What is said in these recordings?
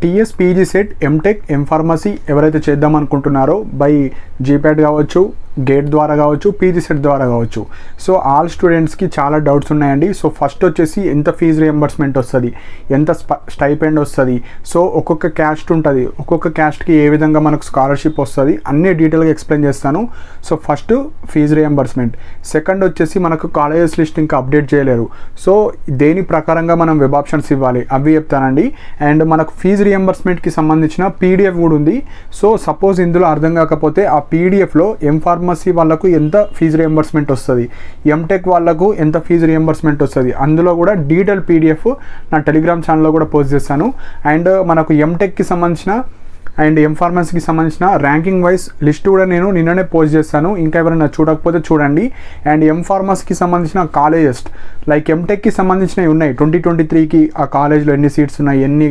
TS PG CET MTech MPharmacy ఎవరైతే చేద్దాం అనుకుంటున్నారో బై జీప్యాట్ కావచ్చు, గేట్ ద్వారా కావచ్చు, పీజీ సెట్ ద్వారా కావచ్చు. సో ఆల్ స్టూడెంట్స్కి చాలా డౌట్స్ ఉన్నాయండి. సో ఫస్ట్ వచ్చేసి ఎంత ఫీజు రియంబర్స్మెంట్ వస్తుంది, ఎంత స్టైపెండ్ వస్తుంది, సో ఒక్కొక్క క్యాస్ట్ ఉంటుంది, ఒక్కొక్క క్యాస్ట్కి ఏ విధంగా మనకు స్కాలర్షిప్ వస్తుంది అన్నీ డీటెయిల్గా ఎక్స్ప్లెయిన్ చేస్తాను. So first fee reimbursement, second వచ్చేసి మనకు కాలేజెస్ లిస్ట్ ఇంకా అప్డేట్ చేయలేరు, సో దేని ప్రకారంగా మనం వెబ్ ఆప్షన్స్ ఇవ్వాలి అవి చెప్తానండి. అండ్ మనకు ఫీజు రియంబర్స్మెంట్కి సంబంధించిన పీడిఎఫ్ కూడా ఉంది. సో సపోజ్ ఇందులో అర్థం కాకపోతే ఆ పీడిఎఫ్లో ఎంఫార్మసీ వాళ్ళకు ఎంత ఫీజు రియంబర్స్మెంట్ వస్తుంది, ఎంటెక్ వాళ్ళకు ఎంత ఫీజు రియంబర్స్మెంట్ వస్తుంది, అందులో కూడా డీటెయిల్ పీడిఎఫ్ నా టెలిగ్రామ్ ఛానల్లో కూడా పోస్ట్ చేస్తాను. అండ్ మనకు ఎంటెక్కి సంబంధించిన అండ్ ఎంఫార్మసీకి సంబంధించిన ర్యాంకింగ్ వైజ్ లిస్ట్ కూడా నేను నిన్ననే పోస్ట్ చేస్తాను, ఇంకా ఎవరైనా చూడకపోతే చూడండి. అండ్ ఎంఫార్మసీకి సంబంధించిన కాలేజెస్ లైక్ ఎంటెక్కి సంబంధించినవి ఉన్నాయి. 2023కి ఆ కాలేజ్లో ఎన్ని సీట్స్ ఉన్నాయి, ఎన్ని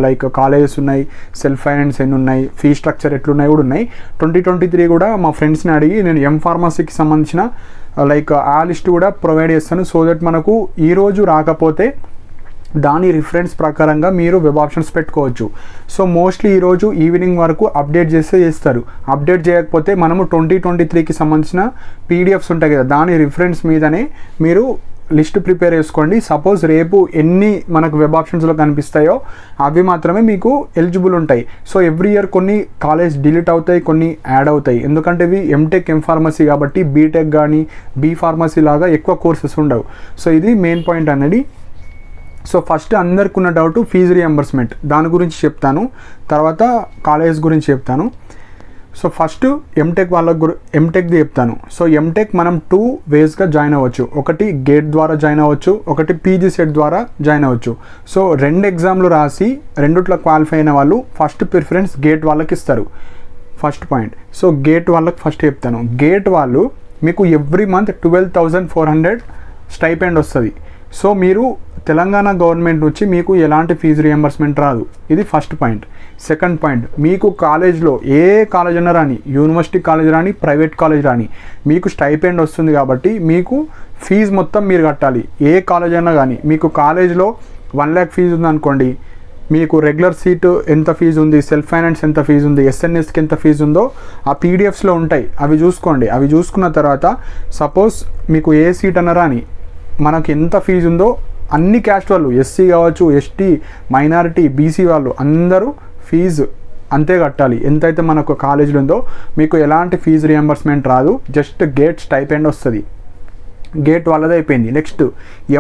లైక్ కాలేజెస్ ఉన్నాయి, సెల్ఫ్ ఫైనాన్స్ ఎన్ని ఉన్నాయి, ఫీ స్ట్రక్చర్ ఎట్లున్నాయి కూడా ఉన్నాయి. 2023 కూడా మా ఫ్రెండ్స్ని అడిగి నేను ఎంఫార్మసీకి సంబంధించిన లైక్ ఆ లిస్ట్ కూడా ప్రొవైడ్ చేస్తాను. సో దట్ మనకు ఈరోజు రాకపోతే దాని రిఫరెన్స్ ప్రకారంగా మీరు వెబ్ ఆప్షన్స్ పెట్టుకోవచ్చు. సో మోస్ట్లీ ఈరోజు ఈవినింగ్ వరకు అప్డేట్ చేస్తారు. అప్డేట్ చేయకపోతే మనము 2023కి సంబంధించిన పీడిఎఫ్స్ ఉంటాయి కదా, దాని రిఫరెన్స్ మీదనే మీరు లిస్ట్ ప్రిపేర్ చేసుకోండి. సపోజ్ రేపు ఎన్ని మనకు వెబ్ ఆప్షన్స్లో కనిపిస్తాయో అవి మాత్రమే మీకు ఎలిజిబుల్ ఉంటాయి. సో ఎవ్రీ ఇయర్ కొన్ని కాలేజ్ డిలీట్ అవుతాయి, కొన్ని యాడ్ అవుతాయి, ఎందుకంటే ఇవి ఎంటెక్ ఎంఫార్మసీ కాబట్టి బీటెక్ కానీ బీ ఫార్మసీ లాగా ఎక్కువ కోర్సెస్ ఉండవు. సో ఇది మెయిన్ పాయింట్ అనేది. సో ఫస్ట్ అందరికి ఉన్న డౌట్ ఫీజు రియంబర్స్మెంట్, దాని గురించి చెప్తాను, తర్వాత కాలేజ్ గురించి చెప్తాను. సో ఫస్ట్ ఎంటెక్ ఎంటెక్ది చెప్తాను. సో ఎంటెక్ మనం 2 వేస్గా జాయిన్ అవ్వచ్చు. ఒకటి గేట్ ద్వారా జాయిన్ అవ్వచ్చు, ఒకటి పీజీ సెట్ ద్వారా జాయిన్ అవ్వచ్చు. సో 2 ఎగ్జామ్లు రాసి రెండిట్లో క్వాలిఫై అయిన వాళ్ళు ఫస్ట్ ప్రిఫరెన్స్ గేట్ వాళ్ళకి ఇస్తారు, ఫస్ట్ పాయింట్. సో గేట్ వాళ్ళకి ఫస్ట్ చెప్తాను. గేట్ వాళ్ళు మీకు ఎవ్రీ మంత్ 12,400 స్టైపెండ్ వస్తుంది. సో మీరు తెలంగాణ గవర్నమెంట్ నుంచి మీకు ఎలాంటి ఫీజు రియంబర్స్మెంట్ రాదు, ఇది ఫస్ట్ పాయింట్. సెకండ్ పాయింట్, మీకు కాలేజ్లో ఏ కాలేజ్ అన్నా రాని, యూనివర్సిటీ కాలేజ్ రాని, ప్రైవేట్ కాలేజ్ రాని, మీకు స్టైపెండ్ వస్తుంది కాబట్టి మీకు ఫీజు మొత్తం మీరు కట్టాలి. ఏ కాలేజ్ అయినా కానీ మీకు కాలేజ్లో 1 lakh ఫీజు ఉందనుకోండి, మీకు రెగ్యులర్ సీటు ఎంత ఫీజు ఉంది, సెల్ఫ్ ఫైనాన్స్ ఎంత ఫీజు ఉంది, ఎస్ఎన్ఎస్కి ఎంత ఫీజు ఉందో ఆ పీడిఎఫ్స్లో ఉంటాయి, అవి చూసుకోండి. అవి చూసుకున్న తర్వాత సపోజ్ మీకు ఏ సీట్ అన్నా రాని మనకు ఎంత ఫీజు ఉందో అన్ని క్యాస్ట్ వాళ్ళు, ఎస్సీ కావచ్చు, ఎస్టీ, మైనారిటీ, బీసీ వాళ్ళు అందరూ ఫీజు అంతే కట్టాలి. ఎంతైతే మనకు కాలేజీలో ఉందో మీకు ఎలాంటి ఫీజు రియంబర్స్మెంట్ రాదు, జస్ట్ గేట్ స్టైపెండ్ వస్తుంది. గేట్ వాళ్ళది అయిపోయింది. నెక్స్ట్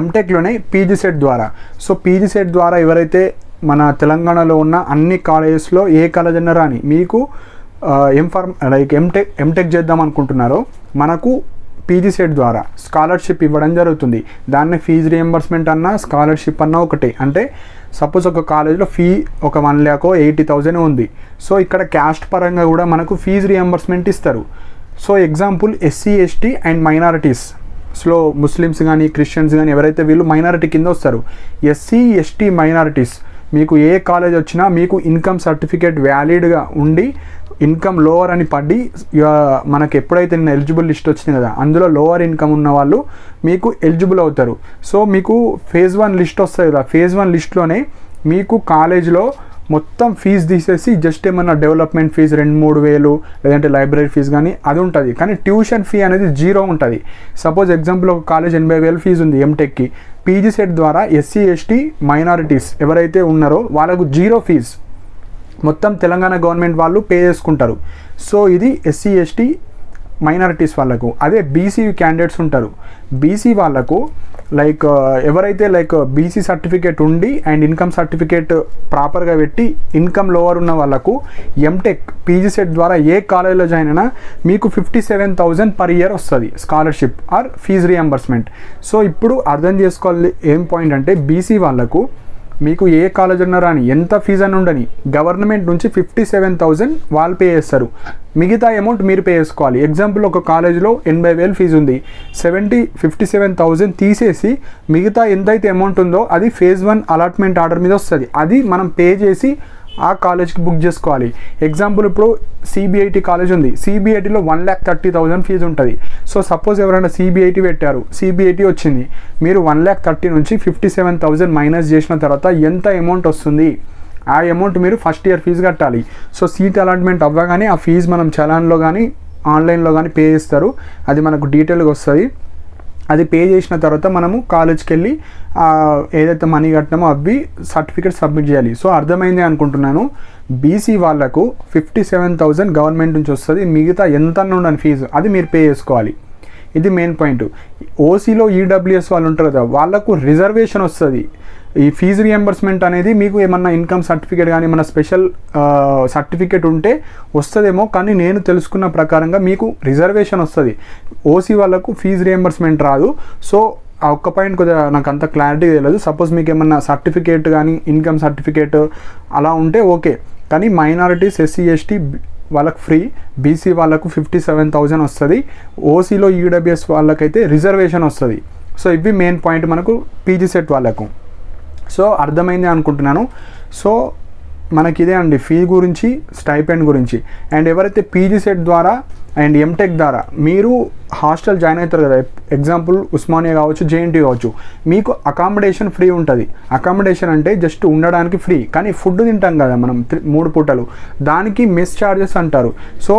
ఎంటెక్లోనే పీజీ సెట్ ద్వారా. సో పీజీ సెట్ ద్వారా ఎవరైతే మన తెలంగాణలో ఉన్న అన్ని కాలేజెస్లో ఏ కాలేజ్ అన్నా రాని మీకు లైక్ ఎంటెక్ చేద్దాం అనుకుంటున్నారో మనకు పీజీ సెట్ ద్వారా స్కాలర్షిప్ ఇవ్వడం జరుగుతుంది. దాన్ని ఫీజు రియంబర్స్మెంట్ అన్నా స్కాలర్షిప్ అన్నా ఒకటే. అంటే సపోజ్ ఒక కాలేజ్లో ఫీ ఒక 1,80,000 ఉంది. సో ఇక్కడ క్యాస్ట్ పరంగా కూడా మనకు ఫీజు రియంబర్స్మెంట్ ఇస్తారు. So example SC, ST and మైనారిటీస్లో ముస్లిమ్స్ కానీ క్రిస్టియన్స్ కానీ ఎవరైతే వీళ్ళు మైనారిటీ కింద వస్తారు. ఎస్సీ, ఎస్టీ, మైనారిటీస్ మీకు ఏ కాలేజ్ వచ్చినా మీకు ఇన్కమ్ సర్టిఫికేట్ వ్యాలిడ్గా ఉండి ఇన్కమ్ లోవర్ అని పడి మనకు ఎప్పుడైతే నిన్న ఎలిజిబుల్ లిస్ట్ వచ్చింది కదా, అందులో లోవర్ ఇన్కమ్ ఉన్న వాళ్ళు మీకు ఎలిజిబుల్ అవుతారు. సో మీకు ఫేజ్ 1 లిస్ట్ వస్తుంది కదా, ఫేజ్ 1 లిస్ట్లోనే మీకు కాలేజ్లో మొత్తం ఫీజు తీసేసి జస్ట్ ఏమన్నా డెవలప్మెంట్ ఫీజు 2-3 వేలు లేదంటే లైబ్రరీ ఫీజు కానీ అది ఉంటుంది. కానీ ట్యూషన్ ఫీ అనేది 0 ఉంటుంది. సపోజ్ ఎగ్జాంపుల్ ఒక కాలేజ్ 80,000 ఫీజు ఉంది ఎంటెక్కి, పీజీ సెట్ ద్వారా ఎస్సీ, ఎస్టీ, మైనారిటీస్ ఎవరైతే ఉన్నారో వాళ్ళకు 0 ఫీజు, మొత్తం తెలంగాణ గవర్నమెంట్ వాళ్ళు పే చేసుకుంటారు. సో ఇది ఎస్సీ, ఎస్టీ, మైనారిటీస్ వాళ్ళకు. అదే బీసీ క్యాండిడేట్స్ ఉంటారు, బీసీ వాళ్ళకు లైక్ ఎవరైతే లైక్ బీసీ సర్టిఫికేట్ ఉండి అండ్ ఇన్కమ్ సర్టిఫికేట్ ప్రాపర్గా పెట్టి ఇన్కమ్ లోవర్ ఉన్న వాళ్ళకు ఎంటెక్ పీజీ సెట్ ద్వారా ఏ కాలేజీలో జాయిన్ అయినా మీకు 57,000 పర్ ఇయర్ వస్తుంది scholarship or fee reimbursement. So ఇప్పుడు అర్థం చేసుకోవాలి ఏం పాయింట్ అంటే బీసీ వాళ్ళకు మీకు ఏ కాలేజ్ అన్నా రాని ఎంత ఫీజు అని ఉండని గవర్నమెంట్ నుంచి 57,000 వాళ్ళు పే చేస్తారు, మిగతా అమౌంట్ మీరు పే చేసుకోవాలి. ఎగ్జాంపుల్ ఒక కాలేజ్లో 80,000 ఫీజు ఉంది, 57,000 తీసేసి మిగతా ఎంతైతే అమౌంట్ ఉందో అది ఫేజ్ 1 అలాట్మెంట్ ఆర్డర్ మీద వస్తుంది, అది మనం పే చేసి ఆ కాలేజ్కి బుక్ చేసుకోవాలి. ఎగ్జాంపుల్ ఇప్పుడు సిబిఐటి కాలేజ్ ఉంది, సిబిఐటిలో 1,30,000 ఫీజు ఉంటుంది. సో సపోజ్ ఎవరైనా సిబిఐటి పెట్టారు, సిబిఐటి వచ్చింది, మీరు 1,30,000 నుంచి 57,000 మైనస్ చేసిన తర్వాత ఎంత అమౌంట్ వస్తుంది ఆ అమౌంట్ మీరు ఫస్ట్ ఇయర్ ఫీజు కట్టాలి. సో సీట్ అలాట్మెంట్ అవ్వగానే ఆ ఫీజు మనం చలాన్లో కానీ ఆన్లైన్లో కానీ పే చేస్తారు. అది మనకు డీటెయిల్గా వస్తుంది. అది పే చేసిన తర్వాత మనము కాలేజ్కి వెళ్ళి ఏదైతే మనీ కట్టినామో అవి సర్టిఫికేట్ సబ్మిట్ చేయాలి. సో అర్థమైంది అనుకుంటున్నాను. బీసీ వాళ్ళకు 57,000 గవర్నమెంట్ నుంచి వస్తుంది. మిగతా ఎంత ఉండని ఫీజు అది మీరు పే చేసుకోవాలి. ఇది మెయిన్ పాయింట్. ఓసీలో ఈడబ్ల్యూఎస్ వాళ్ళు ఉంటారు కదా, వాళ్ళకు రిజర్వేషన్ వస్తుంది. ఈ ఫీజు రియంబర్స్మెంట్ అనేది మీకు ఏమన్నా ఇన్కమ్ సర్టిఫికేట్ కానీ ఏమన్నా స్పెషల్ సర్టిఫికేట్ ఉంటే వస్తుందేమో, కానీ నేను తెలుసుకున్న ప్రకారంగా మీకు రిజర్వేషన్ వస్తుంది. ఓసీ వాళ్ళకు ఫీజు రియంబర్స్మెంట్ రాదు. సో ఆ ఒక్క పాయింట్ కొద్దిగా నాకు అంత క్లారిటీ తెలియదు. సపోజ్ మీకు ఏమన్నా సర్టిఫికేట్ కానీ ఇన్కమ్ సర్టిఫికేట్ అలా ఉంటే ఓకే, కానీ మైనారిటీస్, ఎస్సీ, ఎస్టీ వాళ్ళకు ఫ్రీ, బీసీ వాళ్ళకు 57,000 వస్తుంది. ఓసీలో ఈడబ్ల్యూఎస్ వాళ్ళకైతే రిజర్వేషన్ వస్తుంది. సో ఇవి మెయిన్ పాయింట్ మనకు పీజీ సెట్ వాళ్ళకు. సో అర్థమైంది అనుకుంటున్నాను. సో మనకి ఇదే అండి ఫీ గురించి, స్టైపెండ్ గురించి. అండ్ ఎవరైతే పీజీ సెట్ ద్వారా అండ్ ఎంటెక్ ద్వారా మీరు హాస్టల్ జాయిన్ అవుతారు కదా, ఎగ్జాంపుల్ ఉస్మానియా కావచ్చు, జేఎన్టీ కావచ్చు, మీకు అకామిడేషన్ ఫ్రీ ఉంటుంది. అకామిడేషన్ అంటే జస్ట్ ఉండడానికి ఫ్రీ, కానీ ఫుడ్ తింటాం కదా మనం 3 పూటలు, దానికి మెస్ ఛార్జెస్ అంటారు. సో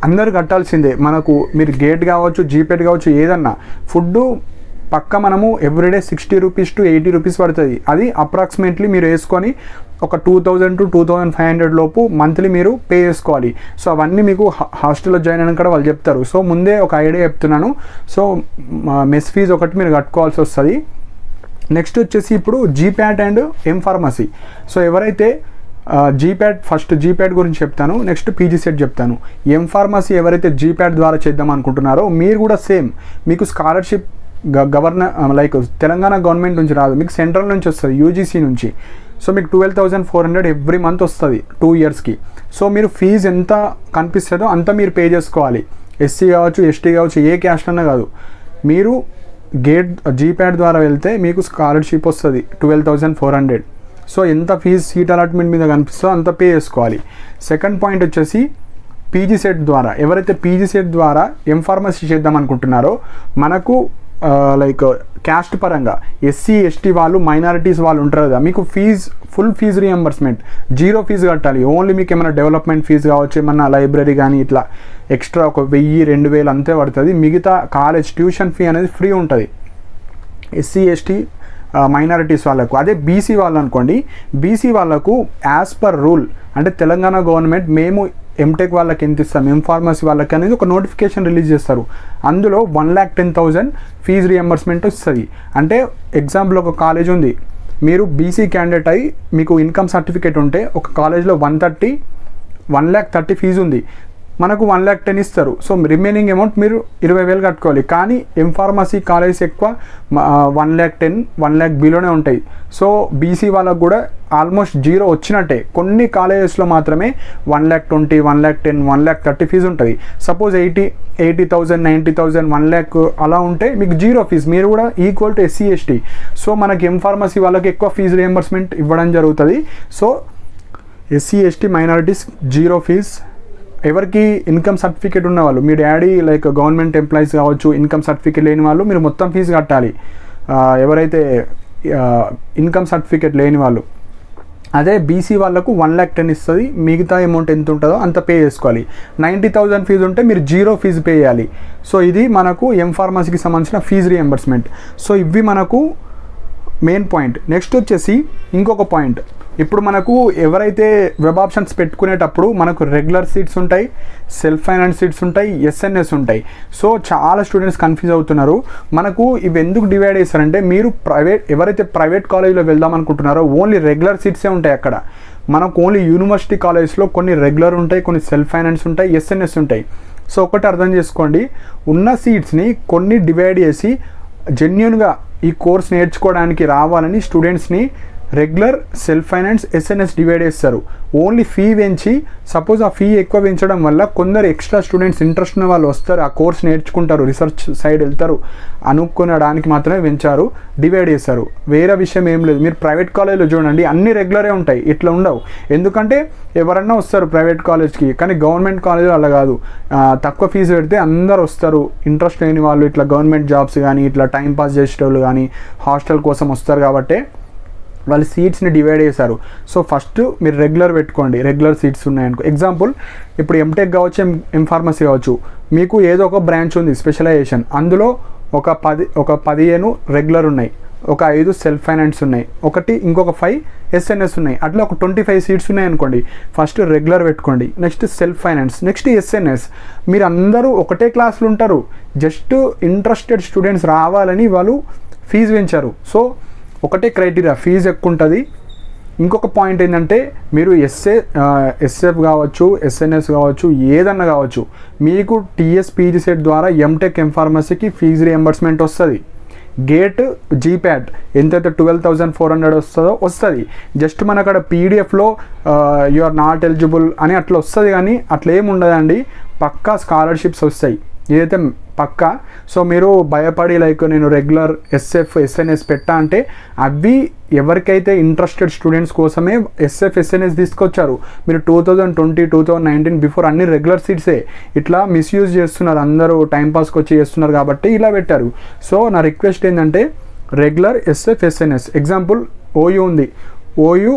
అందరు కట్టాల్సిందే. మనకు మీరు గేట్ కావచ్చు, జీపేట్ కావచ్చు, ఏదన్నా ఫుడ్డు పక్క మనము ఎవ్రీడే 60 రూపీస్ to 80 రూపీస్ పడుతుంది. అది అప్రాక్సిమేట్లీ మీరు వేసుకొని ఒక 2,000 to 2,500 లోపు మంత్లీ మీరు పే చేసుకోవాలి. సో అవన్నీ మీకు హాస్టల్లో జాయిన్ అయినా కూడా వాళ్ళు చెప్తారు. సో ముందే ఒక ఐడియా చెప్తున్నాను. సో మెస్ ఫీజు ఒకటి మీరు కట్టుకోవాల్సి వస్తుంది. నెక్స్ట్ వచ్చేసి ఇప్పుడు జీప్యాట్ అండ్ ఎం ఫార్మసీ. సో ఎవరైతే జీప్యాట్, ఫస్ట్ జీప్యాట్ గురించి చెప్తాను, నెక్స్ట్ పీజీ సెట్ చెప్తాను. ఎం ఫార్మసీ ఎవరైతే జీప్యాట్ ద్వారా చేద్దాం అనుకుంటున్నారో మీరు కూడా సేమ్, మీకు స్కాలర్షిప్ లైక్ తెలంగాణ గవర్నమెంట్ నుంచి రాదు, మీకు సెంట్రల్ నుంచి వస్తుంది, యూజీసీ నుంచి. సో మీకు 12,400 ఎవ్రీ మంత్ వస్తుంది 2 ఇయర్స్కి. సో మీరు ఫీజు ఎంత కనిపిస్తుందో అంత మీరు పే చేసుకోవాలి. ఎస్సీ కావచ్చు, ఎస్టీ కావచ్చు, ఏ క్యాస్ట్ అన్నా కాదు. మీరు గేట్ జీప్యాట్ ద్వారా వెళ్తే మీకు స్కాలర్షిప్ వస్తుంది 12,400. సో ఎంత ఫీజు సీట్ అలాట్మెంట్ మీద కనిపిస్తుందో అంత పే చేసుకోవాలి. సెకండ్ పాయింట్ వచ్చేసి పీజీ సెట్ ద్వారా, ఎవరైతే పీజీ సెట్ ద్వారా ఎం ఫార్మసీ చేద్దాం అనుకుంటున్నారో మనకు లైక్ క్యాస్ట్ పరంగా ఎస్సీ, ఎస్టీ వాళ్ళు, మైనారిటీస్ వాళ్ళు ఉంటారు కదా, మీకు ఫుల్ ఫీజు రియంబర్స్మెంట్, 0 ఫీజు కట్టాలి. ఓన్లీ మీకు ఏమైనా డెవలప్మెంట్ ఫీజు కావచ్చు, ఏమన్నా లైబ్రరీ కానీ ఇట్లా ఎక్స్ట్రా ఒక 1,000-2,000 అంతే పడుతుంది. మిగతా కాలేజ్ ట్యూషన్ ఫీ అనేది ఫ్రీ ఉంటుంది ఎస్సీ, ఎస్టీ, మైనారిటీస్ వాళ్ళకు. అదే బీసీ వాళ్ళు అనుకోండి, బీసీ వాళ్ళకు యాజ్ పర్ రూల్ అంటే తెలంగాణ గవర్నమెంట్ మేము ఎంటెక్ వాళ్ళకి ఎంత ఇస్తాం, ఎం ఫార్మసీ వాళ్ళకి అనేది ఒక నోటిఫికేషన్ రిలీజ్ చేస్తారు. అందులో 1,10,000 ఫీజు రియంబర్స్మెంట్ వస్తుంది. అంటే ఎగ్జాంపుల్ ఒక కాలేజ్ ఉంది, మీరు బీసీ క్యాండిడేట్ అయ్యి మీకు ఇన్కమ్ సర్టిఫికేట్ ఉంటే ఒక కాలేజ్లో 1,30,000 ఫీజు ఉంది, మనకు 1,10,000 ఇస్తారు. సో రిమైనింగ్ అమౌంట్ మీరు 20,000 కట్టుకోవాలి. కానీ ఎం ఫార్మసీ కాలేజ్ ఎక్కువ 1,10,000, 1,00,000 బిలోనే ఉంటాయి. సో బీసీ వాళ్ళకు కూడా ఆల్మోస్ట్ 0 వచ్చినట్టే. కొన్ని కాలేజెస్లో మాత్రమే 1,20,000, 1,10,000, 1,30,000 ఫీజు ఉంటుంది. సపోజ్ 80,000, 90,000, 1,00,000 అలా ఉంటే మీకు 0 ఫీజు. మీరు కూడా equal to SC, ST. So మనకి ఎం ఫార్మసీ వాళ్ళకి ఎక్కువ ఫీజు రియంబర్స్మెంట్ ఇవ్వడం జరుగుతుంది. So SC, ST, minorities 0 fees. ఎవరికి ఇన్కమ్ సర్టిఫికేట్ ఉన్న వాళ్ళు, మీ డాడీ లైక్ గవర్నమెంట్ ఎంప్లాయీస్ కావచ్చు, ఇన్కమ్ సర్టిఫికేట్ లేని వాళ్ళు మీరు మొత్తం ఫీజు కట్టాలి. ఎవరైతే ఇన్కమ్ సర్టిఫికేట్ లేని వాళ్ళు. అదే బీసీ వాళ్ళకు 1,10,000 ఇస్తుంది, మిగతా అమౌంట్ ఎంత ఉంటుందో అంత పే చేసుకోవాలి. 90,000 ఫీజు ఉంటే మీరు 0 ఫీజు పే చేయాలి. సో ఇది మనకు ఎం ఫార్మసీకి సంబంధించిన ఫీజు రియంబర్స్మెంట్. సో ఇవి మనకు మెయిన్ పాయింట్. నెక్స్ట్ వచ్చేసి ఇంకొక పాయింట్, ఇప్పుడు మనకు ఎవరైతే వెబ్ ఆప్షన్స్ పెట్టుకునేటప్పుడు మనకు రెగ్యులర్ సీట్స్ ఉంటాయి, సెల్ఫ్ ఫైనాన్స్ సీట్స్ ఉంటాయి, ఎస్ఎన్ఎస్ ఉంటాయి. సో చాలా స్టూడెంట్స్ కన్ఫ్యూజ్ అవుతున్నారు. మనకు ఇవి ఎందుకు డివైడ్ చేస్తారంటే, మీరు ఎవరైతే ప్రైవేట్ కాలేజ్లో వెళ్దాం అనుకుంటున్నారో ఓన్లీ రెగ్యులర్ సీట్సే ఉంటాయి అక్కడ. మనకు ఓన్లీ యూనివర్సిటీ కాలేజ్లో కొన్ని రెగ్యులర్ ఉంటాయి, కొన్ని సెల్ఫ్ ఫైనాన్స్ ఉంటాయి, ఎస్ఎన్ఎస్ ఉంటాయి. సో ఒకటి అర్థం చేసుకోండి, ఉన్న సీట్స్ని కొన్ని డివైడ్ చేసి జెన్యూన్గా ఈ కోర్స్ నేర్చుకోవడానికి రావాలని స్టూడెంట్స్ని regular, self finance, SNS divide చేస్తారు. ఓన్లీ ఫీ పెంచి, సపోజ్ ఆ ఫీ ఎక్కువ పెంచడం వల్ల కొందరు ఎక్స్ట్రా స్టూడెంట్స్ ఇంట్రెస్ట్ ఉన్న వాళ్ళు వస్తారు, ఆ కోర్స్ నేర్చుకుంటారు, రీసెర్చ్ సైడ్ వెళ్తారు అనుకునడానికి మాత్రమే పెంచారు, డివైడ్ చేస్తారు. వేరే విషయం ఏం లేదు. మీరు ప్రైవేట్ కాలేజ్లో చూడండి అన్ని రెగ్యులరే ఉంటాయి, ఇట్లా ఉండవు. ఎందుకంటే ఎవరన్నా వస్తారు ప్రైవేట్ కాలేజ్కి, కానీ గవర్నమెంట్ కాలేజ్ అలా కాదు. తక్కువ ఫీజు పెడితే అందరు వస్తారు, ఇంట్రెస్ట్ లేని వాళ్ళు, ఇట్లా గవర్నమెంట్ జాబ్స్ కానీ ఇట్లా టైం పాస్ చేసేటోళ్ళు కానీ హాస్టల్ కోసం వస్తారు. కాబట్టి వాళ్ళు సీట్స్ని డివైడ్ చేశారు. సో ఫస్ట్ మీరు రెగ్యులర్ పెట్టుకోండి, రెగ్యులర్ సీట్స్ ఉన్నాయనుకో. ఎగ్జాంపుల్ ఇప్పుడు ఎంటెక్ కావచ్చు, ఎంఫార్మసీ కావచ్చు, మీకు ఏదో ఒక బ్రాంచ్ ఉంది స్పెషలైజేషన్, అందులో ఒక 15 రెగ్యులర్ ఉన్నాయి, ఒక 5 సెల్ఫ్ ఫైనాన్స్ ఉన్నాయి, ఇంకొక 5 ఎస్ఎన్ఎస్ ఉన్నాయి. అట్లా ఒక 25 సీట్స్ ఉన్నాయి అనుకోండి. ఫస్ట్ రెగ్యులర్ పెట్టుకోండి, next self finance, next SNS. మీరు అందరూ ఒకటే క్లాసులు ఉంటారు, జస్ట్ ఇంట్రెస్టెడ్ స్టూడెంట్స్ రావాలని వాళ్ళు ఫీజు పెంచారు. సో ఒకటే క్రైటీరియా, ఫీజు ఎక్కువ ఉంటుంది. ఇంకొక పాయింట్ ఏంటంటే మీరు ఎస్ఎఫ్ కావచ్చు, ఎస్ఎన్ఎస్ కావచ్చు, ఏదన్నా కావచ్చు, మీకు టీఎస్ పీజీ సెట్ ద్వారా ఎంటెక్ ఎంఫార్మసీకి ఫీజు రియంబర్స్మెంట్ వస్తుంది. గేట్ జీప్యాట్ ఎంతైతే 12,400 వస్తుంది. జస్ట్ మన అక్కడ పీడిఎఫ్లో యు ఆర్ నాట్ ఎలిజిబుల్ అని అట్లా వస్తుంది, కానీ అట్లా ఏమి ఉండదండి. పక్కా స్కాలర్షిప్స్ వస్తాయి, ఏదైతే పక్కా. సో మీరు భయపడి లైక్ నేను రెగ్యులర్ ఎస్ఎఫ్ ఎస్ఎన్ఎస్ పెట్టా అంటే, అవి ఎవరికైతే ఇంట్రెస్టెడ్ స్టూడెంట్స్ కోసమే ఎస్ఎఫ్ ఎస్ఎన్ఎస్ తీసుకొచ్చారు. మీరు 2020, 2019 బిఫోర్ అన్ని రెగ్యులర్ సీట్సే. ఇట్లా మిస్యూజ్ చేస్తున్నారు, అందరూ టైంపాస్కి వచ్చి చేస్తున్నారు కాబట్టి ఇలా పెట్టారు. సో నా రిక్వెస్ట్ ఏంటంటే regular SF SNS. Example OU ఉంది, ఓయూ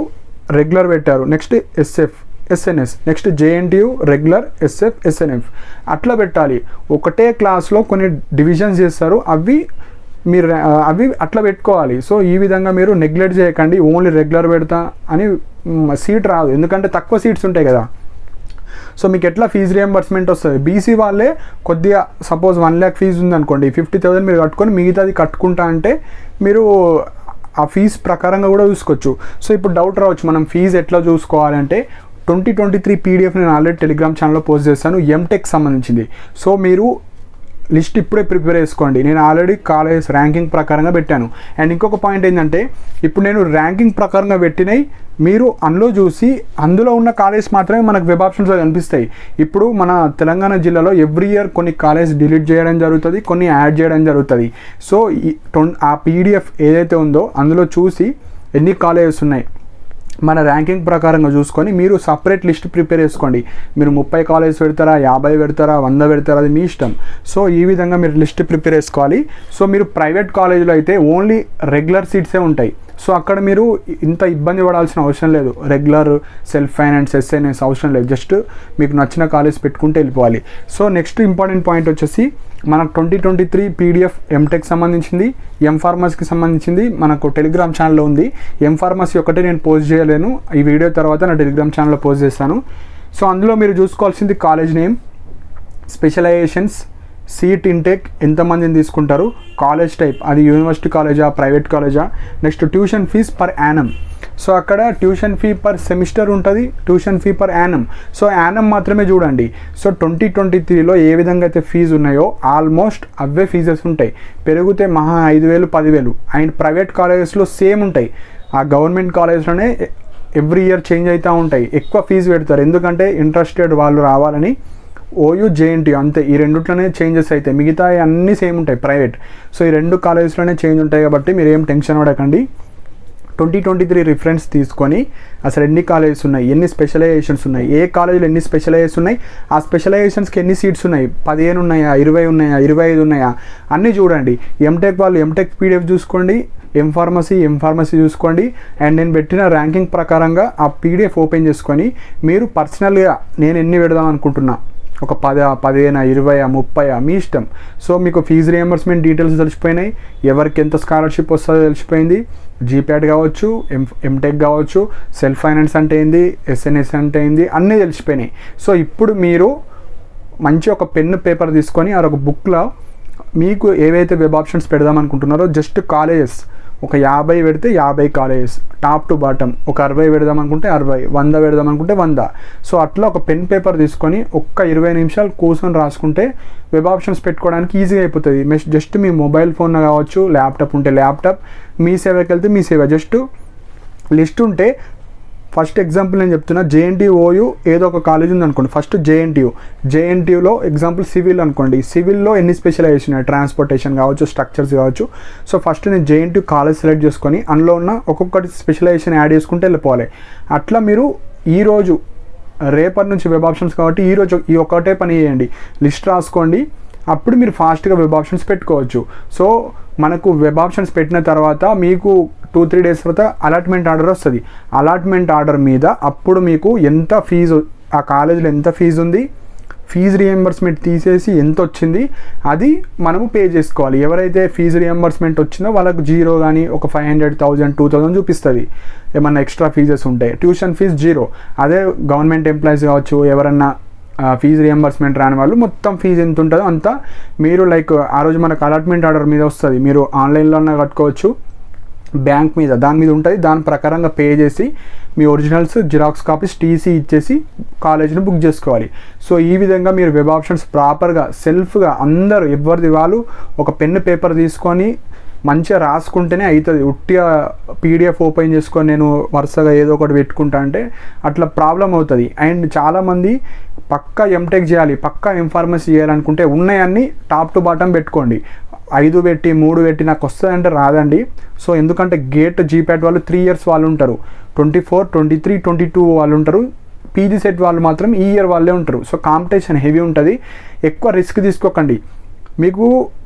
రెగ్యులర్ పెట్టారు, next SF SNS, next JNTU regular SF SNF, అట్లా పెట్టాలి. ఒకటే క్లాస్లో కొన్ని డివిజన్స్ చేస్తారు, అవి అట్లా పెట్టుకోవాలి. సో ఈ విధంగా మీరు నెగ్లెక్ట్ చేయకండి, ఓన్లీ రెగ్యులర్ పెడతా అని సీట్ రాదు, ఎందుకంటే తక్కువ సీట్స్ ఉంటాయి కదా. సో మీకు ఎట్లా ఫీజు రియంబర్స్మెంట్ వస్తుంది. బీసీ వాళ్ళే కొద్దిగా సపోజ్ 1 lakh ఫీజు ఉందనుకోండి, 50,000 మీరు కట్టుకొని మిగతాది కట్టుకుంటా అంటే మీరు ఆ ఫీజు ప్రకారంగా కూడా చూసుకోవచ్చు. సో ఇప్పుడు డౌట్ రావచ్చు, మనం ఫీజు ఎట్లా చూసుకోవాలంటే 2023 పీడిఎఫ్ నేను ఆల్రెడీ టెలిగ్రామ్ ఛానల్లో పోస్ట్ చేస్తాను, ఎంటెక్ సంబంధించింది. సో మీరు లిస్ట్ ఇప్పుడే ప్రిపేర్ చేసుకోండి. నేను ఆల్రెడీ కాలేజ్ ర్యాంకింగ్ ప్రకారంగా పెట్టాను. అండ్ ఇంకొక పాయింట్ ఏంటంటే, ఇప్పుడు నేను ర్యాంకింగ్ ప్రకారంగా పెట్టినవి మీరు అందులో చూసి అందులో ఉన్న కాలేజ్ మాత్రమే మనకు వెబ్ ఆప్షన్స్లో కనిపిస్తాయి. ఇప్పుడు మన తెలంగాణ జిల్లాలో ఎవ్రీ ఇయర్ కొన్ని కాలేజ్ డిలీట్ చేయడం జరుగుతుంది, కొన్ని యాడ్ చేయడం జరుగుతుంది. సో ఆ పీడిఎఫ్ ఏదైతే ఉందో అందులో చూసి ఎన్ని కాలేజెస్ ఉన్నాయి మన ర్యాంకింగ్ ప్రకారంగా చూసుకొని మీరు సపరేట్ లిస్ట్ ప్రిపేర్ చేసుకోండి. మీరు 30 కాలేజ్ పెడతారా, 50 పెడతారా, 100 పెడతారా, అది మీ ఇష్టం. సో ఈ విధంగా మీరు లిస్ట్ ప్రిపేర్ చేసుకోవాలి. సో మీరు ప్రైవేట్ కాలేజీలో అయితే ఓన్లీ రెగ్యులర్ సీట్సే ఉంటాయి. సో అక్కడ మీరు ఇంత ఇబ్బంది పడాల్సిన అవసరం లేదు, రెగ్యులర్ సెల్ఫ్ ఫైనాన్స్ ఎస్ఎన్ఎస్ అవసరం లేదు, జస్ట్ మీకు నచ్చిన కాలేజ్ పెట్టుకుంటే వెళ్ళిపోవాలి. సో నెక్స్ట్ ఇంపార్టెంట్ పాయింట్ వచ్చేసి మనకు 2023 పీడిఎఫ్ ఎంటెక్ సంబంధించింది, ఎంఫార్మసీకి సంబంధించింది మనకు టెలిగ్రామ్ ఛానల్లో ఉంది. ఎంఫార్మసీ ఒకటే నేను పోస్ట్ చేయలేను, ఈ వీడియో తర్వాత నా టెలిగ్రామ్ ఛానల్లో పోస్ట్ చేస్తాను. సో అందులో మీరు చూసుకోవాల్సింది college name, specializations, seat intake ఎంతమందిని తీసుకుంటారు, కాలేజ్ టైప్ అది యూనివర్సిటీ కాలేజా ప్రైవేట్ కాలేజా, next tuition fee per annum. So అక్కడ ట్యూషన్ ఫీ పర్ సెమిస్టర్ ఉంటుంది, tuition fee per annum. So annum మాత్రమే చూడండి. సో 2023లో ఏ విధంగా అయితే ఫీజు ఉన్నాయో ఆల్మోస్ట్ అవే ఫీజెస్ ఉంటాయి, పెరిగితే మహా 5,000 10,000. అండ్ ప్రైవేట్ కాలేజెస్లో సేమ్ ఉంటాయి, ఆ గవర్నమెంట్ కాలేజ్లోనే ఎవ్రీ ఇయర్ చేంజ్ అవుతూ ఉంటాయి, ఎక్కువ ఫీజు పెడతారు, ఎందుకంటే ఇంట్రెస్టెడ్ వాళ్ళు రావాలని. ఓయూ జేఎన్టీ అంతే, ఈ రెండుట్లోనే చేంజెస్ అవుతాయి, మిగతా అన్నీ సేమ్ ఉంటాయి ప్రైవేట్. సో ఈ 2 కాలేజెస్లోనే చేంజ్ ఉంటాయి కాబట్టి మీరు ఏం టెన్షన్ పడకండి. 2023 రిఫరెన్స్ తీసుకొని అసలు ఎన్ని కాలేజెస్ ఉన్నాయి, ఎన్ని స్పెషలైజేషన్స్ ఉన్నాయి, ఏ కాలేజీలో ఎన్ని స్పెషలైజేషన్స్ ఉన్నాయి, ఆ స్పెషలైజేషన్స్కి ఎన్ని సీట్స్ ఉన్నాయి, 15 ఉన్నాయా, 20 ఉన్నాయా, 25 ఉన్నాయా అన్నీ చూడండి. ఎంటెక్ వాళ్ళు ఎంటెక్ పీడిఎఫ్ చూసుకోండి, ఎంఫార్మసీ చూసుకోండి. అండ్ నేను పెట్టిన ర్యాంకింగ్ ప్రకారంగా ఆ పీడిఎఫ్ ఓపెన్ చేసుకొని మీరు పర్సనల్గా నేను ఎన్ని పెడదాం అనుకుంటున్నా, ఒక 10, 15, 20, 30 మీ ఇష్టం. సో మీకు ఫీజు రియంబర్స్మెంట్ డీటెయిల్స్ తెలిసిపోయినాయి, ఎవరికి ఎంత స్కాలర్షిప్ వస్తుందో తెలిసిపోయింది, జీప్యాట్ కావచ్చు, ఎంటెక్ కావచ్చు, సెల్ఫ్ ఫైనాన్స్ అంటే ఏంది, ఎస్ఎన్ఎస్ అంటే ఏంది, అన్నీ తెలిసిపోయినాయి. సో ఇప్పుడు మీరు మంచి ఒక పెన్ పేపర్ తీసుకొని ఆ ఒక బుక్లో మీకు ఏవైతే వెబ్ ఆప్షన్స్ పెడదాం అనుకుంటున్నారో జస్ట్ కాలేజెస్ ఒక 50 పెడితే 50 కాలేజెస్ టాప్ టు బాటమ్, ఒక 60 పెడదాం అనుకుంటే 60, 100 పెడదాం అనుకుంటే 100. సో అట్లా ఒక పెన్ పేపర్ తీసుకొని ఒక్క 20 నిమిషాలు కూర్చొని రాసుకుంటే వెబ్ ఆప్షన్స్ పెట్టుకోవడానికి ఈజీగా అయిపోతుంది. జస్ట్ మీ మొబైల్ ఫోన్ కావచ్చు, ల్యాప్టాప్ ఉంటే ల్యాప్టాప్, మీ సేవకి వెళ్తే మీ సేవ, జస్ట్ లిస్ట్ ఉంటే. ఫస్ట్ ఎగ్జాంపుల్ నేను చెప్తున్నా, జేఎన్టీఓయు ఏదో ఒక కాలేజ్ ఉంది అనుకోండి, ఫస్ట్ జేఎన్టీయూలో ఎగ్జాంపుల్ సివిల్ అనుకోండి, సివిల్లో ఎన్ని స్పెషలైజేషన్ ఉన్నాయి, ట్రాన్స్పోర్టేషన్ కావచ్చు, స్ట్రక్చర్స్ కావచ్చు. సో ఫస్ట్ నేను జేఎన్టీయూ కాలేజ్ సెలెక్ట్ చేసుకొని అందులో ఉన్న ఒక్కొక్కటి స్పెషలైజేషన్ యాడ్ చేసుకుంటే వెళ్ళిపోవాలి. అట్లా మీరు ఈరోజు రేపటి నుంచి వెబ్ ఆప్షన్స్ కాబట్టి ఈరోజు ఈ ఒక్కటే పని చేయండి, లిస్ట్ రాసుకోండి. అప్పుడు మీరు ఫాస్ట్గా వెబ్ ఆప్షన్స్ పెట్టుకోవచ్చు. సో మనకు వెబ్ ఆప్షన్స్ పెట్టిన తర్వాత మీకు 2-3 డేస్ తర్వాత అలాట్మెంట్ ఆర్డర్ వస్తుంది. అలాట్మెంట్ ఆర్డర్ మీద అప్పుడు మీకు ఎంత ఫీజు, ఆ కాలేజీలో ఎంత ఫీజు ఉంది, ఫీజు రియంబర్స్మెంట్ తీసేసి ఎంత వచ్చింది అది మనము పే చేసుకోవాలి. ఎవరైతే ఫీజు రియంబర్స్మెంట్ వచ్చిందో వాళ్ళకు జీరో కానీ ఒక 500, 1000, 2000 చూపిస్తుంది ఏమన్నా ఎక్స్ట్రా ఫీజెస్ ఉంటాయి. Tuition fee zero. అదే గవర్నమెంట్ ఎంప్లాయీస్ కావచ్చు, ఎవరన్నా ఫీజు రియంబర్స్మెంట్ రాని వాళ్ళు మొత్తం ఫీజు ఎంత ఉంటుందో అంత మీరు లైక్ ఆ రోజు మనకు అలాట్మెంట్ ఆర్డర్ మీద వస్తుంది. మీరు ఆన్లైన్లో కట్టుకోవచ్చు, బ్యాంక్ మీద దాని మీద ఉంటుంది. దాని ప్రకారంగా పే చేసి మీ ఒరిజినల్స్, జిరాక్స్ కాపీస్, టీసీ ఇచ్చేసి కాలేజీని బుక్ చేసుకోవాలి. సో ఈ విధంగా మీరు వెబ్ ఆప్షన్స్ ప్రాపర్గా సెల్ఫ్గా అందరూ ఎవరిది వాళ్ళు ఒక పెన్ను పేపర్ తీసుకొని మంచిగా రాసుకుంటేనే అవుతుంది. ఉట్టిగా పీడిఎఫ్ ఓపెన్ చేసుకొని నేను వరుసగా ఏదో ఒకటి పెట్టుకుంటా అంటే అట్లా ప్రాబ్లం అవుతుంది. అండ్ చాలామంది పక్కా ఎంటెక్ చేయాలి, పక్కా ఎంఫార్మసీ చేయాలనుకుంటే ఉన్నాయన్నీ టాప్ టు బాటమ్ పెట్టుకోండి. 5 పెట్టి 3 పెట్టి నాకు వస్తుందంటే రాదండి. సో ఎందుకంటే గేట్ జీప్యాట్ వాళ్ళు 3 ఇయర్స్ వాళ్ళు ఉంటారు, 24, 23, 22 వాళ్ళు ఉంటారు. పీజీ సెట్ వాళ్ళు మాత్రం ఈ ఇయర్ వాళ్ళే ఉంటారు. సో కాంపిటీషన్ హెవీ ఉంటుంది. ఎక్కువ రిస్క్ తీసుకోకండి. మీకు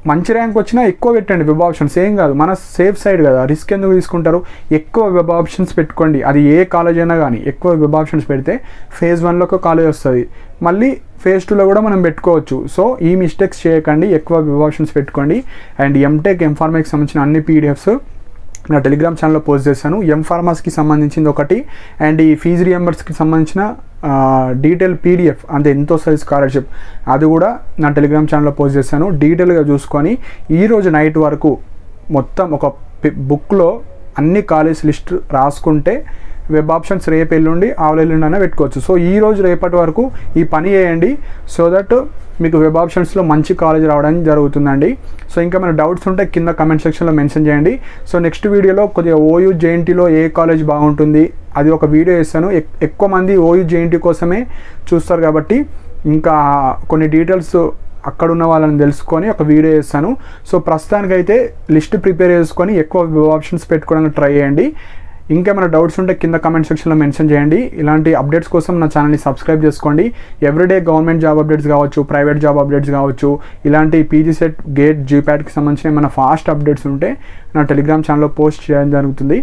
మంచి ర్యాంక్ వచ్చినా ఎక్కువ పెట్టండి వెబ్ ఆప్షన్స్, ఏం కాదు, మన సేఫ్ సైడ్ కదా. రిస్క్ ఎందుకు తీసుకుంటారు? ఎక్కువ వెబ్ ఆప్షన్స్ పెట్టుకోండి. అది ఏ కాలేజ్ అయినా కానీ ఎక్కువ వెబ్ ఆప్షన్స్ పెడితే phase 1లో ఒక కాలేజ్ వస్తుంది, మళ్ళీ phase 2లో కూడా మనం పెట్టుకోవచ్చు. సో ఈ మిస్టేక్స్ చేయకండి, ఎక్కువ వెబ్ ఆప్షన్స్ పెట్టుకోండి. అండ్ ఎంటెక్, ఎంఫార్మాకి సంబంధించిన అన్ని పీడిఎఫ్స్ నా టెలిగ్రామ్ ఛానల్లో పోస్ట్ చేశాను. ఎంఫార్మాస్కి సంబంధించింది ఒకటి, అండ్ ఈ ఫీజు రియంబర్స్కి సంబంధించిన డీటెయిల్ పీడిఎఫ్ అంటే ఎంతో సైజ్ స్కాలర్షిప్ అది కూడా నా టెలిగ్రామ్ ఛానల్లో పోస్ట్ చేశాను. డీటెయిల్గా చూసుకొని ఈరోజు నైట్ వరకు మొత్తం ఒక బుక్లో అన్ని కాలేజ్ లిస్ట్ రాసుకుంటే వెబ్ ఆప్షన్స్ రేపు ఎల్లుండి ఆవులెల్లుండి అయినా పెట్టుకోవచ్చు. సో ఈ రోజు రేపటి వరకు ఈ పని చేయండి. సో దట్ మీకు వెబ్ ఆప్షన్స్లో మంచి కాలేజ్ రావడానికి జరుగుతుందండి. సో ఇంకా మన డౌట్స్ ఉంటే కింద కమెంట్ సెక్షన్లో మెన్షన్ చేయండి. సో నెక్స్ట్ వీడియోలో కొద్దిగా ఓయూ జేఎన్టీలో ఏ కాలేజ్ బాగుంటుంది అది ఒక వీడియో చేస్తాను. ఎక్కువ మంది ఓయూ జేఎన్టీ కోసమే చూస్తారు కాబట్టి ఇంకా కొన్ని డీటెయిల్స్ అక్కడ ఉన్న వాళ్ళని తెలుసుకొని ఒక వీడియో చేస్తాను. సో ప్రస్తుతానికైతే లిస్ట్ ప్రిపేర్ చేసుకొని ఎక్కువ వెబ్ ఆప్షన్స్ పెట్టుకోవడానికి ట్రై చేయండి. ఇంకేమైనా డౌట్స్ ఉంటే కింద కమెంట్ సెక్షన్లో మెన్షన్ చేయండి. ఇలాంటి అప్డేట్స్ కోసం నా ఛానల్ని సబ్స్క్రైబ్ చేసుకోండి. ఎవ్రీడే గవర్నమెంట్ జాబ్ అప్డేట్స్ కావచ్చు, ప్రైవేట్ జాబ్ అప్డేట్స్ కావచ్చు, ఇలాంటి పీజీ సెట్, గేట్, జీప్యాట్కి సంబంధించిన ఏమైనా ఫాస్ట్ అప్డేట్స్ ఉంటే నా టెలిగ్రామ్ ఛానల్లో పోస్ట్ చేయడం జరుగుతుంది.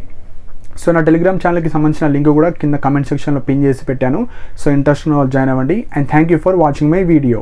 సో నా టెలిగ్రామ్ ఛానల్కి సంబంధించిన లింక్ కూడా కింద కమెంట్ సెక్షన్లో పిన్ చేసి పెట్టాను. సో ఇంట్రెస్ట్ ఉన్న వాళ్ళు జాయిన్ అవ్వండి. And thank you for watching my video.